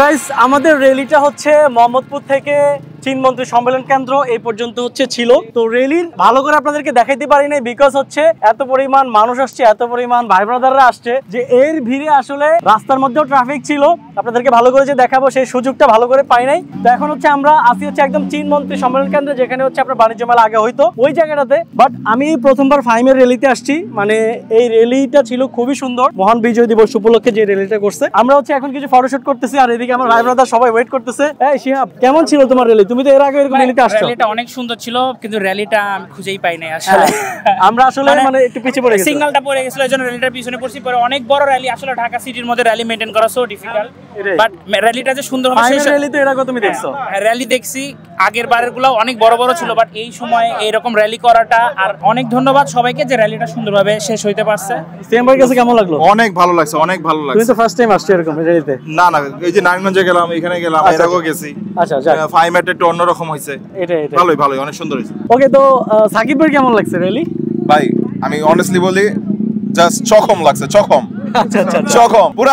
Guys আমাদের র্যালিটা হচ্ছে মোহাম্মদপুর থেকে চীন মন্ত্রী সম্মেলন কেন্দ্র এই পর্যন্ত হচ্ছে ছিল। তো র্যালির ভালো করে আপনাদেরকে দেখাইতে পারি নাই বিকজ হচ্ছে এত পরিমাণ মানুষ আসছে, এত পরিমাণ ভাই ব্রাদাররা আসছে যে এর ভিড়ে আসলে রাস্তার মধ্যেও ট্রাফিক ছিল। আপনাদেরকে ভালো করে যে দেখাবো সেই সুযোগটা ভালো করে পাই নাই। তো এখন হচ্ছে আমরা আসি হচ্ছে একদম চীন মন্ত্রী সম্মেলন কেন্দ্রে, যেখানে হচ্ছে আপনার বাণিজ্য মেলা আগে হইতো ওই জায়গাটাতে। বাট আমি প্রথমবার ফাইমের র্যালিতে আসছি, মানে এই র্যালিটা ছিল খুবই সুন্দর। মহান বিজয় দিবস উপলক্ষে যে র্যালিটা করছে, আমরা হচ্ছে এখন কিছু ফটোশুট করতেছি আর এদিকে আমার ভাই ব্রাদার সবাই ওয়েট করতেছে। এই শিহাব, কেমন ছিল তোমার র্যালি? তুমি তো এর আগে এরকম র্যালিতে আসছো। র্যালিটা অনেক সুন্দর ছিল, কিন্তু র্যালিটা আমি খুঁজেই পাই নাই আসলে। আমরা আসলে মানে একটু পিছিয়ে পড়ে গেছি, সিগন্যালটা পড়ে গেছিল, এজন্য র্যালিটার পিছনে পড়ছি। পরে অনেক বড় র্যালি, আসলে ঢাকা সিটির মধ্যে র্যালি মেইনটেইন করা সো ডিফিকাল্ট। বাট র্যালিটা যে সুন্দর হবে সেই র্যালি তো এর আগে তুমি দেখছো। র্যালি দেখছি, আগের বারেরগুলো অনেক বড় বড় ছিল, বাট এই সময় এইরকম র্যালি করাটা, আর অনেক ধন্যবাদ সবাইকে যে র্যালিটা সুন্দরভাবে শেষ হইতে পারছে। সিএমবার কাছে কেমন লাগলো? অনেক ভালো লাগছে, অনেক ভালো লাগছে। তুমি তো ফার্স্ট টাইম আসছো এরকম র্যালিতে? না না, এই যে নারায়ণগঞ্জে গেলাম, এখানে গেলাম, এর আগেও গেছি। আচ্ছা যাক, ফাইমেট একটু অন্যরকম হয়েছে। এটাই ভালোই ভালোই, অনেক সুন্দর হয়েছে। ওকে, তো সাকিব ভাই কেমন লাগছে র্যালি? ভাই আমি অনেস্টলি বলি, জাস্ট চকম লাগছে, চকম। আচ্ছা আচ্ছা চকম পুরা